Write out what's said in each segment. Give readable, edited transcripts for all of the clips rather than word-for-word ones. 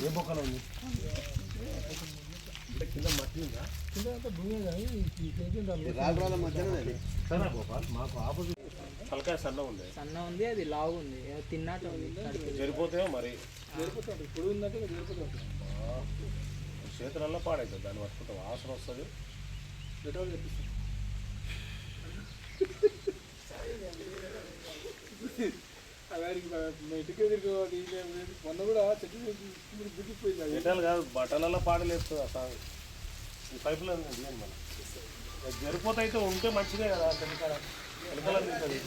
ఏ బొక్కలో ఉంది కింద మట్టి ఉందా గోపాల్ మాకు ఆపోజిట్ తలకాయ సన్న ఉంది అది లావు ఉంది తిన్నాట జరిపోతే మరి ఇప్పుడు ఉందంటే జరిపోతుంది చేతులలో పాడవుతుంది దాన్ని పట్టుకుంటే వాసన వస్తుంది మొన్న కూడా చెట్టు ఎటాలు కాదు బట్టలలో పాడలేస్తుంది అసలు ఈ పైపులో తీయండి మనం జరిపోతే అయితే ఉంటే మంచిదే కదా వెనకాల వెనకాల తింటుంది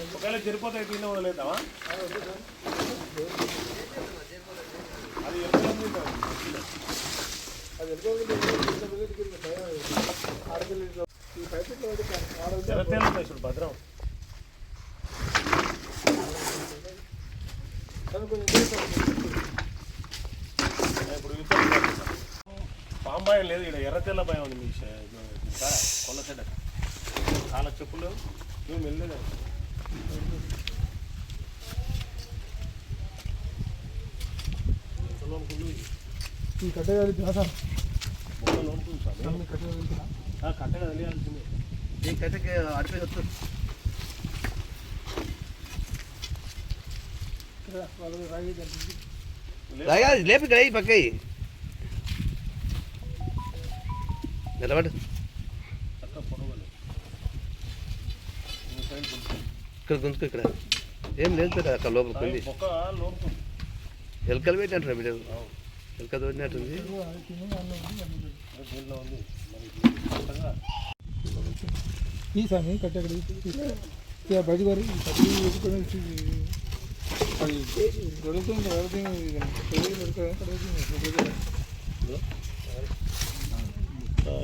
ఒకవేళ జరిపోతే అయితే తిన్న వదిలేద్దామా అది వెనకాల తింటుంది అది జరతేలు ఉంటాయి చూడు భద్రం ఇప్పుడు పాంబాయం లేదు ఇక్కడ ఎర్రతెల్ల భయం ఉంది మీ కొల్ల చెడ్డ చాలా చెప్పులు మేము వెళ్ళలేదు ఈ కట్టె కట్టెగా తెలియాల్సిందే ఈ కట్టెకి అడిపేసి వస్తుంది లేపి ఇక్కడ పక్కయి నిలబడు ఇక్కడ గుంతుకు ఇక్కడ ఏం లేదు కదా అక్కడ లోపలికి ఉంది ఎలకలు పెట్టినట్టు మీరు ఎలకలు పెట్టినట్టుంది ఈ సామి కట్టె బయట గారు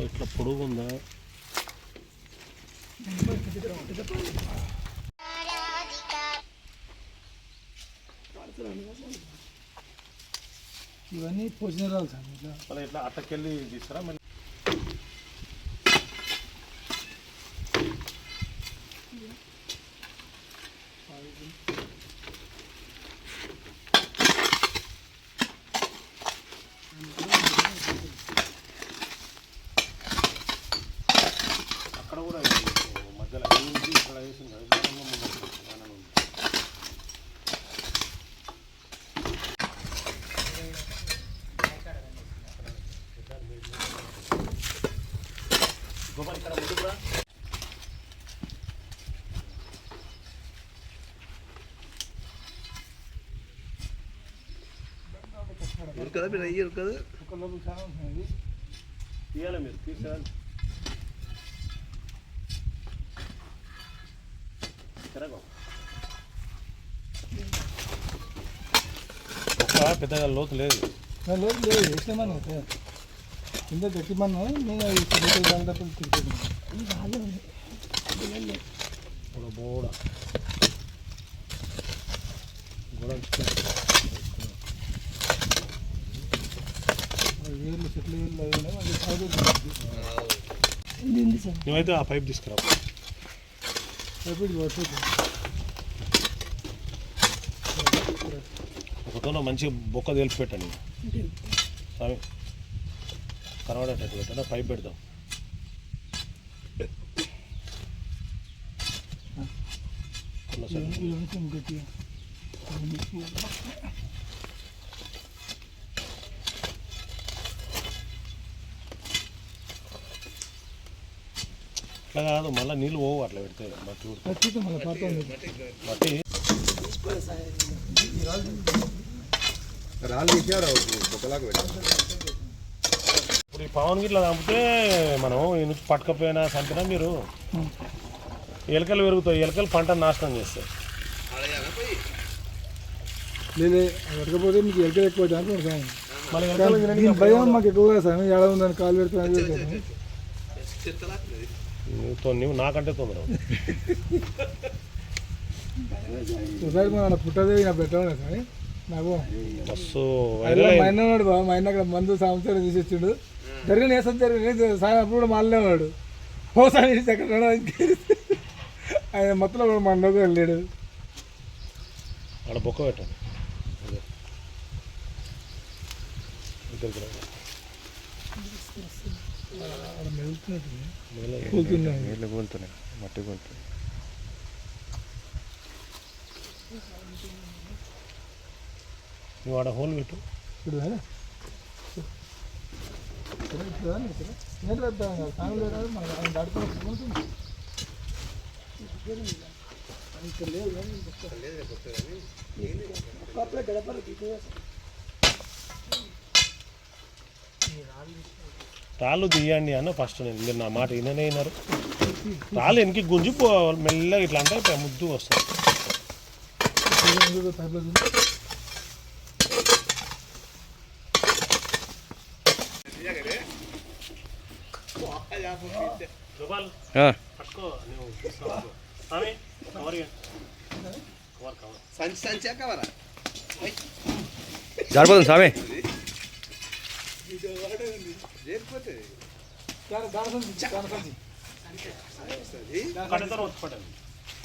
ఇట్లా పొడుగు ఉందా ఇవన్నీ పోషణాలు సార్ మళ్ళీ ఇట్లా అట్టకెళ్ళి తీస్తారా మళ్ళీ అక్కడ కూడా మధ్యలో ఇక్కడ వేసింది గోపాల్ ఇక్కడ ముందు కూడా కదా మీరు అయ్యారు కదా తీయాలి మీరు తీసేయాలి ఒక పెద్దగా లోతు లేదు లోతు లేదు వేసినామని కింద గట్టిమన్నా నేను జాగ్రత్తలు తిరుగుతున్నాను బోడ వేర్లు చెట్లు నువ్వైతే ఆ పైప్ తీసుకురా ఒకతో మంచి బొక్క తెలిపి పెట్టండి స్వామి కనబడేటట్టు పెట్టండి పైప్ పెడతాం అట్లా కాదు మళ్ళీ నీళ్ళు పోవు అట్లా పెడితే మట్టి రాళ్ళు తీసాడు ఒకలాగా ఇప్పుడు ఈ పవన్ గిట్లా చంపితే మనం ఈ నుంచి పట్టుకపోయినా చంపినా మీరు ఎలకలు పెరుగుతాయి ఎలకలు పంట నాశనం చేస్తాయి లేదే పెట్టకపోతే మీకు ఎలకలు ఎక్కువ మళ్ళీ భయం మాకు ఎక్కువగా సార్ ఏడ ఉందని కాలు పెడుతున్నాను నువ్వు నాకంటే తొందర ఒకసారి మన పుట్టదేవి నాకు పెట్టాలి సార్ నాకు మస్తు మా అన్న ఉన్నాడు బాబు మా అన్న అక్కడ మందు సంవత్సరం తీసిచ్చిండు జరిగిన వేసం జరిగిన సాయం అప్పుడు కూడా మాలనే ఉన్నాడు హోసారి ఎక్కడ ఆయన మొత్తంలో మా అన్నకు వెళ్ళాడు ఆడ బొక్క పెట్టాలి అదే ఇక్కడికి రా. నీళ్ళు కూలుతున్నాయి మట్టి కూలుతుంది. నువ్వు ఆడ హోల్ పెట్టు. ఇప్పుడు రాళ్ళు తీయండి అన్న ఫస్ట్. నేను మీరు నా మాట విననే విన్నారు. రాళ్ళు వెనక్కి గుంజి మెల్లగా ఇట్లా అంటే ముద్దు వస్తుంది. పట్టుకో నువ్వు స్వామి కవర్ కవర్ కవర్ సంచి కవరా సరిపోతుంది స్వామి.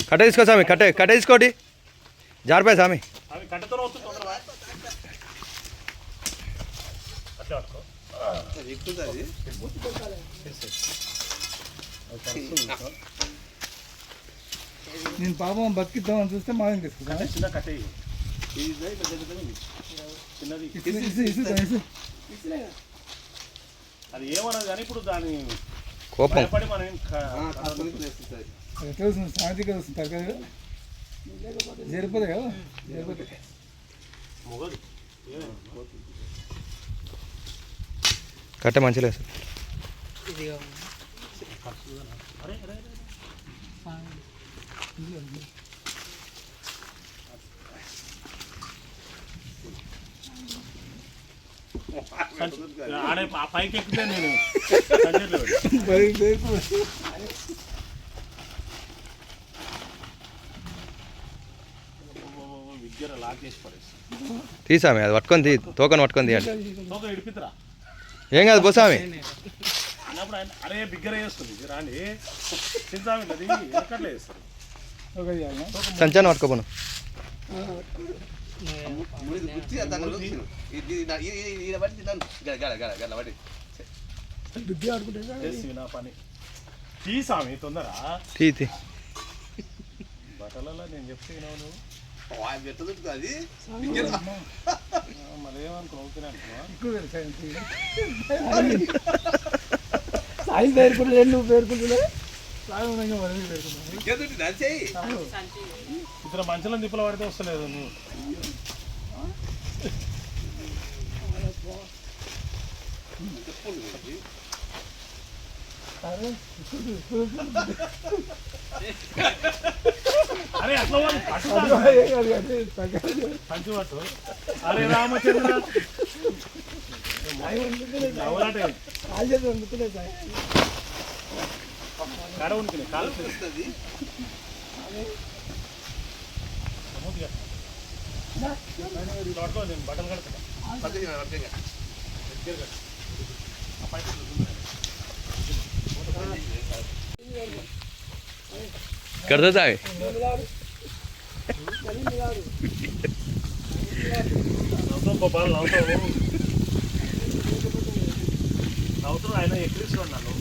కట్ట తీసుకో స్వామి, కట్ట తీసుకోండి. జారిపోయి స్వామి. కట్టతో తొందరగా అట్లా పట్టుకో. నేను పాపం బతికిద్దామని చూస్తే మాయం తీసుకుంటా. చిన్న కట్టే చిన్నది అది ఏమన్నది కానీ ఇప్పుడు దాని కోపం భయపడి మనం ఎట్లా వస్తుంది సాయంత్రిక వస్తుంది తరగతి జరిపోతే కదా జరిపోతే మొగదు కట్ట మంచిగా లేదు. ఆడే పైకి ఎక్కితే నేను విద్యర లాక్ చేసి పడేసి తీసామి, అది పట్టుకొని తీ, తోకను పట్టుకొని తీయండి. తోక ఇడిపితరా ఏం కాదు పోసామి. అన్నప్పుడు ఆయన అరే బిగ్గర వేస్తుంది రాండి తింటామి అది ఎక్కట్లే వేస్తారు. సంచాన్ని పట్టుకోపోను. నా పని తీసామి తొందర తీ బట్టలలో నేను చెప్తే వినావు నువ్వు మళ్ళీ ఏమనుకో ఓకేనా సాయి పేర్కొంటే నువ్వు పేర్కొంటున్నా ఇతర మంచలను తిప్పలు పడితే వస్తలేదు నువ్వు. అరే అట్లా పంచి పట్టు. అరే రామచంద్ర కడ ఉనికి కాలు నేను బట్టలు కడతా. కడతా నవ్వుతావు ఆయన ఎక్కిరిస్తున్నాను.